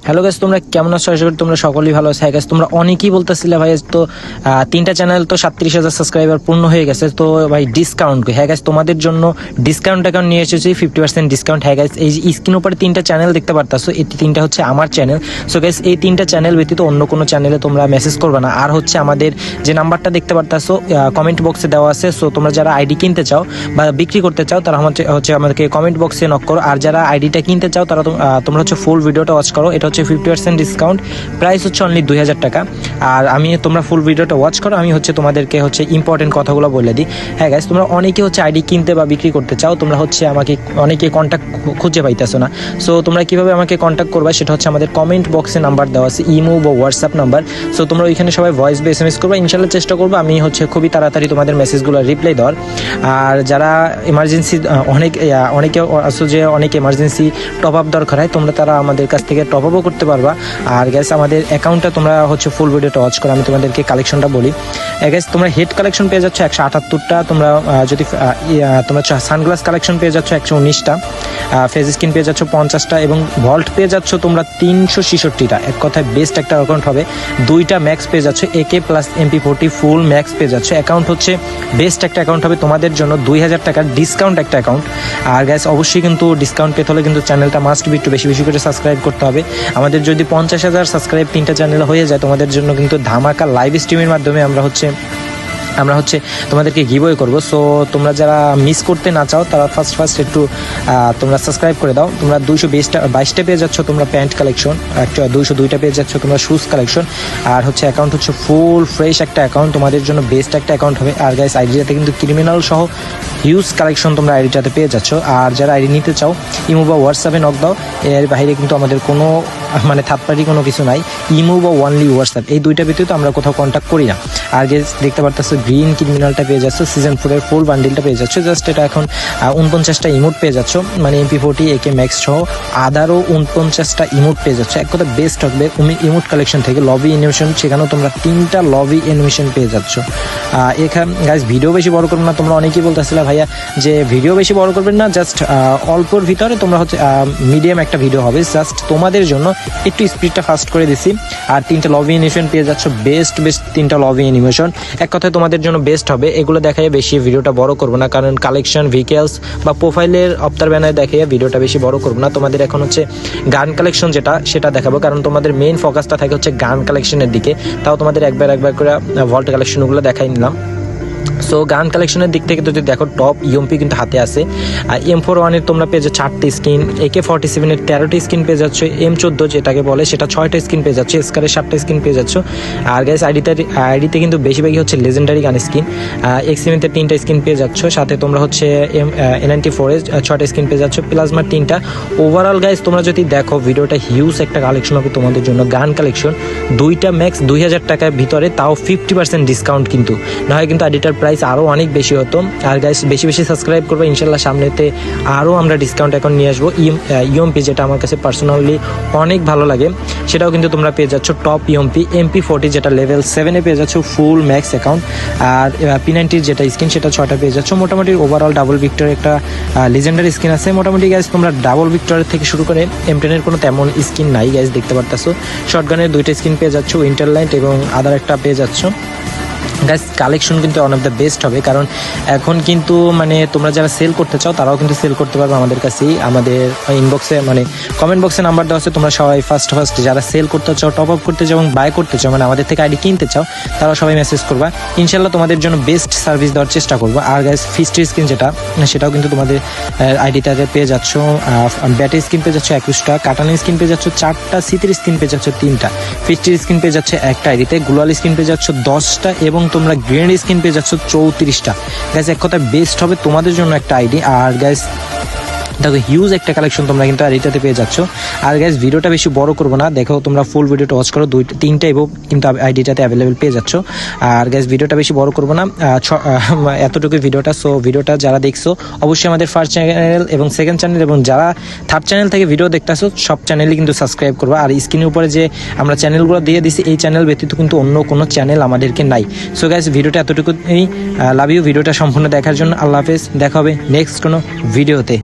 Hello guys, তোমরা কেমন আছো? আশা করি তোমরা সকলেই ভালো আছো। গাইস, তোমরা অনেকেই বলতেছিলে ভাই তো 3টা চ্যানেল তো 37,000 সাবস্ক্রাইবার পূর্ণ হয়ে গেছে, তো ভাই ডিসকাউন্ট। হ্যাঁ গাইস, তোমাদের জন্য ডিসকাউন্ট অ্যাকাউন্ট নিয়ে এসেছি 50% ডিসকাউন্ট। হ্যাঁ গাইস, এই স্ক্রিন উপরে 3টা চ্যানেল দেখতে পারতাছো, এই 3টা হচ্ছে আমার চ্যানেল। সো গাইস, এই 3টা চ্যানেল ব্যতীত অন্য কোনো চ্যানেলে তোমরা মেসেজ করবে না। আর হচ্ছে আমাদের যে নাম্বারটা দেখতে পারতাছো কমেন্ট বক্সে দেওয়া আছে। সো তোমরা যারা আইডি কিনতে চাও বা বিক্রি করতে চাও তারা হচ্ছে আমাদেরকে কমেন্ট বক্সে নক করো। আর যারা আইডিটা কিনতে চাও তারা তোমরা হচ্ছে ফুল ভিডিওটা ওয়াচ করো। এটা হচ্ছে 50% ডিসকাউন্ট, প্রাইস হচ্ছে অনলি 2000 টাকা। আর তোমরা ফুল ভিডিওটা ওয়াচ করো, আমি হচ্ছে তোমাদেরকে হচ্ছে ইম্পর্টেন্ট কথাগুলো বলে দিই। হ্যাঁ গাইস, তোমরা অনেকে হচ্ছে আইডি কিনতে বা বিক্রি করতে চাও, তোমরা হচ্ছে আমাকে অনেকে কন্ট্যাক্ট খুঁজে পাইতেছো না। সো তোমরা কিভাবে আমাকে কন্ট্যাক্ট করবা সেটা হচ্ছে আমাদের কমেন্ট বক্সে নাম্বার দেওয়া আছে, ইমো বা হোয়াটসঅ্যাপ নাম্বার। সো তোমরা ওইখানে সবাই ভয়েস বা SMS করবা, ইনশাল্লাহ চেষ্টা করবো আমি হচ্ছে খুবই তাড়াতাড়ি তোমাদের মেসেজগুলো রিপ্লাই দেওয়ার। আর যারা এমার্জেন্সি অনেকে আসো যে অনেক এমার্জেন্সি টপ আপ দরকার হয়, তোমরা তারা আমাদের কাছ থেকে টপ আপও করতে পারবা। আর গ্যাস, আমাদের অ্যাকাউন্টটা তোমরা হচ্ছে ফুল ভিডিওটা ওয়াচ করো, আমি তোমাদেরকে কালেকশনটা বলি। গ্যাস, তোমরা হেড কালেকশন পেয়ে যাচ্ছ 178টা, তোমরা যদি তোমরা সানগ্লাস কালেকশন পেয়ে যাচ্ছ 119টা, ফেস স্ক্রিন পেয়ে যাচ্ছ 50টা এবং ভল্ট পেয়ে যাচ্ছ তোমরা 366টা। এক কথায় বেস্ট একটা অ্যাকাউন্ট হবে। 2টা ম্যাক্স পেয়ে যাচ্ছ, AK প্লাস MP40 ফুল ম্যাক্স পেয়ে যাচ্ছ। অ্যাকাউন্ট হচ্ছে বেস্ট একটা অ্যাকাউন্ট হবে তোমাদের জন্য, 2000 টাকার ডিসকাউন্ট একটা অ্যাকাউন্ট। আর গ্যাস, অবশ্যই কিন্তু ডিসকাউন্ট পেতে হলে কিন্তু চ্যানেলটা মাস্ট বি একটু বেশি বেশি করে সাবস্ক্রাইব করতে হবে। আমাদের যদি 50,000 সাবস্ক্রাইব 3টা চ্যানেল হয়ে যায়, তোমাদের জন্য কিন্তু ধামাকা লাইভ স্ট্রিমের মাধ্যমে আমরা হচ্ছে তোমাদেরকে গিভওয়ে করবো। সো তোমরা যারা মিস করতে না চাও তারা ফার্স্ট একটু তোমরা সাবস্ক্রাইব করে দাও। তোমরা 222টা পেয়ে যাচ্ছ তোমরা প্যান্ট কালেকশন, 202টা পেয়ে যাচ্ছ তোমরা শুজ কালেকশন। আর হচ্ছে অ্যাকাউন্ট হচ্ছে ফুল ফ্রেশ একটা অ্যাকাউন্ট, তোমাদের জন্য বেস্ট একটা অ্যাকাউন্ট হবে। আর গাইস, আইডিটাতে কিন্তু ক্রিমিনাল সহ হিউজ কালেকশন তোমরা আইডিটাতে পেয়ে যাচ্ছ। আর যারা আইডি নিতে চাও ইমো বা হোয়াটসঅ্যাপে নক দাও, এর বাইরে কিন্তু আমাদের কোনো থার্ড পার্টি কোনো কিছু নাই। ইমো বা ওনলি হোয়াটসঅ্যাপ, এই 2টা ব্যতীত আমরা কোথাও কন্ট্যাক্ট করি না। আর গাইস, দেখতে পারতেছো গ্রিন ক্রিমিনালটা পেয়ে যাচ্ছ, সিজন 4 এর ফুল বান্ডিলটা পেয়ে যাচ্ছ। জাস্ট এটা এখন 49টা ইমোট পেয়ে যাচ্ছ, মানে MP40 AK ম্যাক্স সহ আদারও 49টা ইমোট পেয়ে যাচ্ছ। এক কথা বেস্ট হবে ইমোট কালেকশন থেকে। লবি অ্যানিমেশন, সেখানেও তোমরা 3টা লবি অ্যানিমেশন পেয়ে যাচ্ছ। এখানে গাইস, ভিডিও বেশি বড় করবে না। তোমরা অনেকেই বলতেছিলে ভাইয়া যে ভিডিও বেশি বড় করবেন না, জাস্ট অল্পর ভিতরে তোমরা হচ্ছে মিডিয়াম একটা ভিডিও হবে। জাস্ট তোমাদের জন্য একটু স্পিডটা ফাস্ট করে দিছি। আর 3টা লবি অ্যানিমেশন পেয়ে যাচ্ছ, বেস্ট 3টা লবি অ্যানিমেশন। এক কথায় তোমাদের জন্য বেস্ট হবে। এগুলো দেখায় বেশি ভিডিওটা বড় করবো না, কারণ কালেকশন ভেহিকেলস বা প্রোফাইলের অফতার ব্যানার দেখায় ভিডিওটা বেশি বড় করবো না। তোমাদের এখন হচ্ছে গান কালেকশন সেটা দেখাবো, কারণ তোমাদের মেইন ফোকাসটা থাকে হচ্ছে গান কালেকশনের দিকে। তাও তোমাদের একবার করে ভল্ট কালেকশনগুলো দেখাই নিলাম। সো গান কালেকশনের দিক থেকে যদি দেখো, টপ ইউএমপি কিন্তু হাতে আছে। M41 এর তোমরা পেয়ে যাচ্ছ 8টা স্কিন, AK47 এর 13টা স্কিন পেয়ে যাচ্ছ, M14 যেটাকে বলে সেটা 6টা স্কিন পেয়ে যাচ্ছ, স্কারের 7টা স্কিন পেয়ে যাচ্ছ। আর গাইস, আইডিতে কিন্তু বেশিরভাগই হচ্ছে লেজেন্ডারি গান স্কিন। XM-তে 3টা স্কিন পেয়ে যাচ্ছ, সাথে তোমরা হচ্ছে A94 এর 6টা স্কিন পেয়ে যাচ্ছ, প্লাজমার 3টা। ওভারঅল গাইস, তোমরা যদি দেখো ভিডিওটা হিউজ একটা কালেকশন হবে তোমাদের জন্য। গান কালেকশন 2টা ম্যাক্স 2000 টাকার ভিতরে, তাও 50% ডিসকাউন্ট কিন্তু না হয় কিন্তু আইডিটার প্রাইস আরও অনেক বেশি হতো। আর গাইস, বেশি বেশি সাবস্ক্রাইব করবো, ইনশাল্লাহ সামনেতে আরও আমরা ডিসকাউন্ট এখন নিয়ে আসবো। ইউএমপি যেটা আমার কাছে পার্সোনালি অনেক ভালো লাগে, সেটাও কিন্তু তোমরা পেয়ে যাচ্ছ টপ ইউএমপি। MP40 যেটা লেভেল 7-এ পেয়ে যাচ্ছ ফুল ম্যাক্স অ্যাকাউন্ট। আর P90 যেটা স্কিন সেটা 6টা পেয়ে যাচ্ছ। মোটামুটি ওভারঅল ডাবল ভিক্টরের একটা লেজেন্ডারি স্কিন আছে। মোটামুটি গাইস, তোমরা ডাবল ভিক্টরের থেকে শুরু করে M10-এর কোনো তেমন স্কিন নাই গাইস, দেখতে পারতেছো। শর্টগানের 2টা স্কিন পেয়ে যাচ্ছ, উইন্টারলাইট এবং আদার একটা পেয়ে যাচ্ছ। গাইস, কালেকশন কিন্তু ওয়ান অফ দ্য বেস্ট হবে, কারণ এখন কিন্তু মানে তোমরা যারা সেল করতে চাও তারাও কিন্তু সেল করতে পারবে আমাদের কাছেই। আমাদের ইনবক্সে মানে কমেন্ট বক্সে নাম্বার দেওয়া আছে। তোমরা সবাই ফার্স্ট যারা সেল করতে চাও, টপ আপ করতে চাও এবং বাই করতে চাও, মানে আমাদের থেকে আইডি কিনতে চাও, তারা সবাই মেসেজ করবা। ইনশাল্লাহ তোমাদের জন্য বেস্ট সার্ভিস দেওয়ার চেষ্টা করবো। আর গাইস, ফিস্টের স্কিন সেটাও কিন্তু তোমাদের আইডিটাতে পেয়ে যাচ্ছ। ব্যাটের স্কিন পেয়ে যাচ্ছ 21টা, কাটানের স্কিন পেয়ে যাচ্ছ 4টা, সিতির স্কিন পেয়ে যাচ্ছ 3টা, ফিস্টের স্কিন পেয়ে যাচ্ছে একটা আইডিতে, গ্লোয়াল স্কিন পেয়ে যাচ্ছ 10টা এবং তোমরা গ্রেনেড স্কিন পেয়ে যাচ্ছ 34টা। গাইস, এক কথায় বেস্ট হবে তোমাদের জন্য একটা আইডি। আর গাইস, দেখো হিউজ একটা কালেকশন তোমরা কিন্তু আইডিটাতে পেয়ে যাচ্ছ। আর গাইস, ভিডিওটা বেশি বড় করবো না, দেখো তোমরা ফুল ভিডিওটা ওয়াচ করো, 3টা এবং কিন্তু আইডিটাতে অ্যাভেলেবেল পেয়ে যাচ্ছ। আর গাইস, ভিডিওটা বেশি বড় করবো না, এতটুকু ভিডিওটা। সো ভিডিওটা যারা দেখছো অবশ্যই আমাদের ফার্স্ট চ্যানেল এবং সেকেন্ড চ্যানেল এবং যারা থার্ড চ্যানেল থেকে ভিডিও দেখতেছো সব চ্যানেলই কিন্তু সাবস্ক্রাইব করবো। আর স্ক্রিনের উপরে যে আমরা চ্যানেলগুলো দিয়ে দিছি, এই চ্যানেল ব্যতীত কিন্তু অন্য কোনো চ্যানেল আমাদেরকে নাই। সো গাইস, ভিডিওটা এতটুকুই। লাভ ইউ ভিডিওটা সম্পূর্ণ দেখার জন্য। আল্লাহ হাফেজ, দেখা হবে নেক্সট কোনো ভিডিওতে।